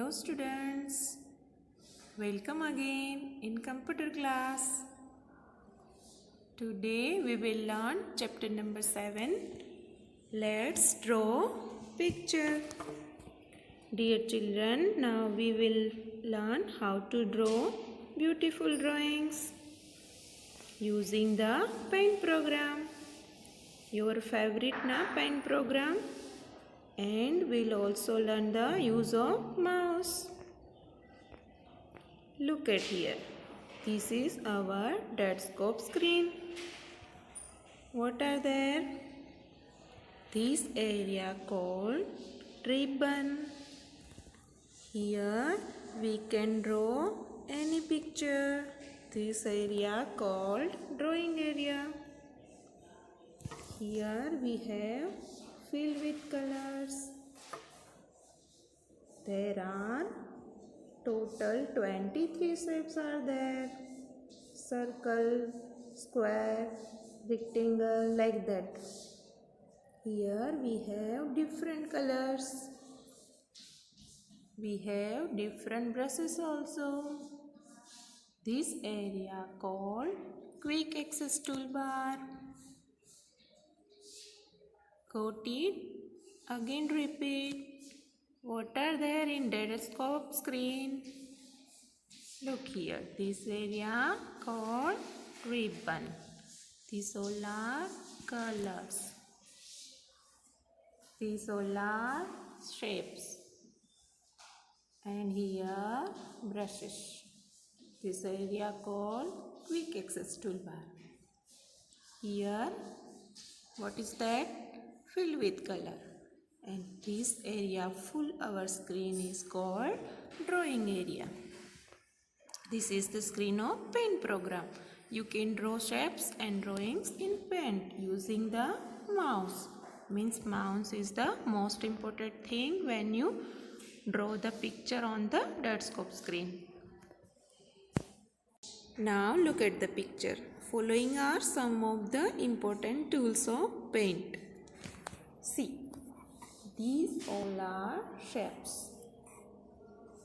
Hello students, welcome again in computer class. Today we will learn chapter number 7. Let's draw picture. Dear children, now we will learn how to draw beautiful drawings using the paint program. Your favorite paint program. And we'll also learn the use of mouse. Look at here. This is our Dadscope screen. What are there? This area called ribbon. Here we can draw any picture. This area called drawing area. Here we have filled with colors. There are total 23 shapes are there. Circle, square, rectangle, like that. Here we have different colors. We have different brushes also. This area called quick access toolbar. Got it? Again repeat. What are there in Dadscope screen? Look here. This area called ribbon. These all are colors. These all are shapes. And here brushes. This area called quick access toolbar. Here, what is that? Filled with color. And this area full our screen is called drawing area. This is the screen of paint program. You can draw shapes and drawings in paint using the mouse. Means mouse is the most important thing when you draw the picture on the Dadscope screen. Now look at the picture. Following are some of the important tools of paint. See. These all are shapes.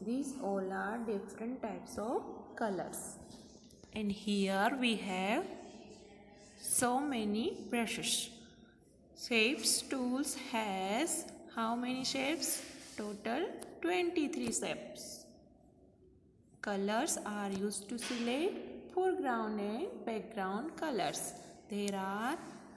These all are different types of colors. And here we have so many brushes. Shapes tools has how many shapes? Total 23 shapes. Colors are used to select foreground and background colors. There are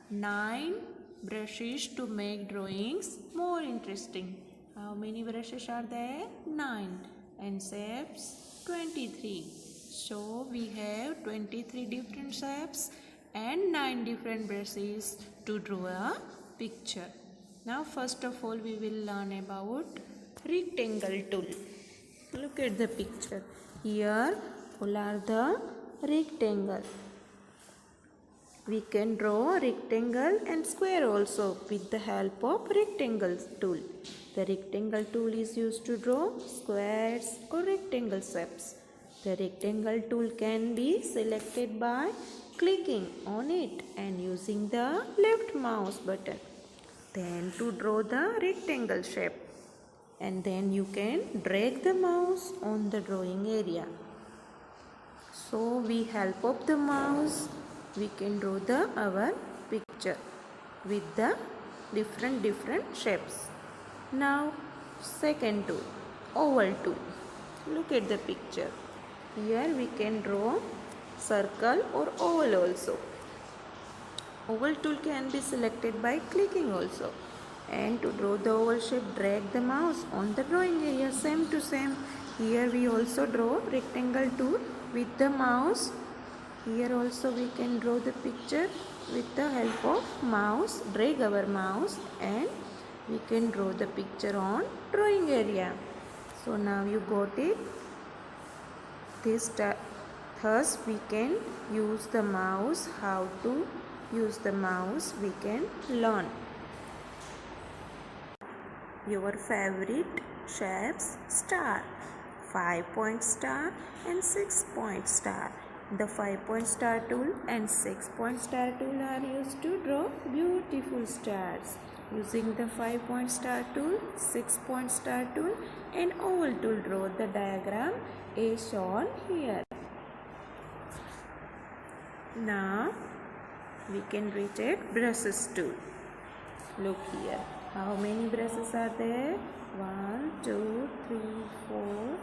9 brushes to make drawings more interesting. How many brushes are there? 9. And shapes 23. So we have 23 different shapes and 9 different brushes to draw a picture. Now first of all we will learn about rectangle tool. Look at the picture. Here all are the rectangle. We can draw rectangle and square also with the help of rectangle tool. The rectangle tool is used to draw squares or rectangle shapes. The rectangle tool can be selected by clicking on it and using the left mouse button. Then to draw the rectangle shape. And then you can drag the mouse on the drawing area. So with help of the mouse, we can draw our picture with the different shapes. Now second tool, oval tool. Look at the picture. Here we can draw circle or oval also. Oval tool can be selected by clicking also. And to draw the oval shape, drag the mouse on the drawing area, same to same. Here we also draw rectangle tool with the mouse. Here also we can draw the picture with the help of mouse. Drag our mouse and we can draw the picture on drawing area. So now you got it. Thus we can use the mouse. How to use the mouse we can learn. Your favorite shapes star, 5-point star and 6-point star. The 5-point star tool and 6-point star tool are used to draw beautiful stars. Using the 5-point star tool, 6-point star tool and oval tool, draw the diagram as shown here. Now we can rotate brushes tool. Look here. How many brushes are there? 1, 2, 3, 4,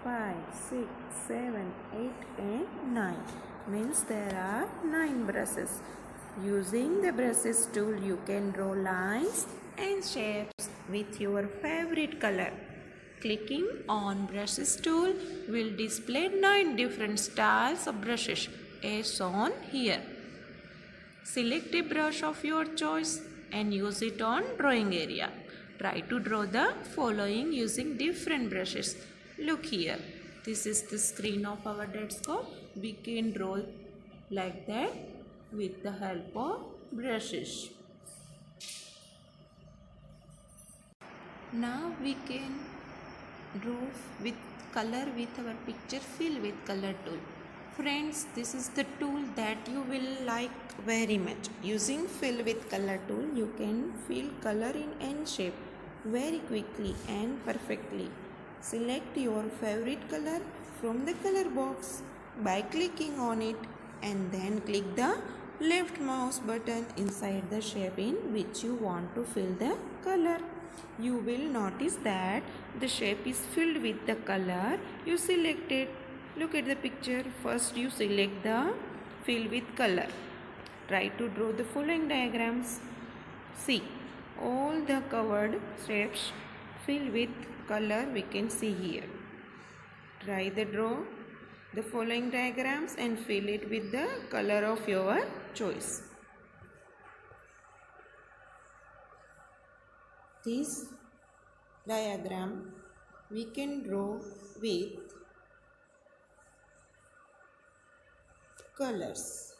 5, 6, 7, 8 and 9. Means there are 9 brushes. Using the brushes tool, you can draw lines and shapes with your favorite color. Clicking on brushes tool will display 9 different styles of brushes as shown here. Select a brush of your choice and use it on drawing area. Try to draw the following using different brushes. Look here. This is the screen of our Detscope. We can draw like that with the help of brushes. Now we can draw with color with our picture fill with color tool. Friends, this is the tool that you will like very much. Using fill with color tool, you can fill color in any shape very quickly and perfectly. Select your favorite color from the color box by clicking on it and then click the left mouse button inside the shape in which you want to fill the color. You will notice that the shape is filled with the color you selected. Look at the picture. First you select the fill with color. Try to draw the following diagrams. See, all the covered shapes filled with color we can see here. Try to draw the following diagrams and fill it with the color of your choice. This diagram we can draw with colors.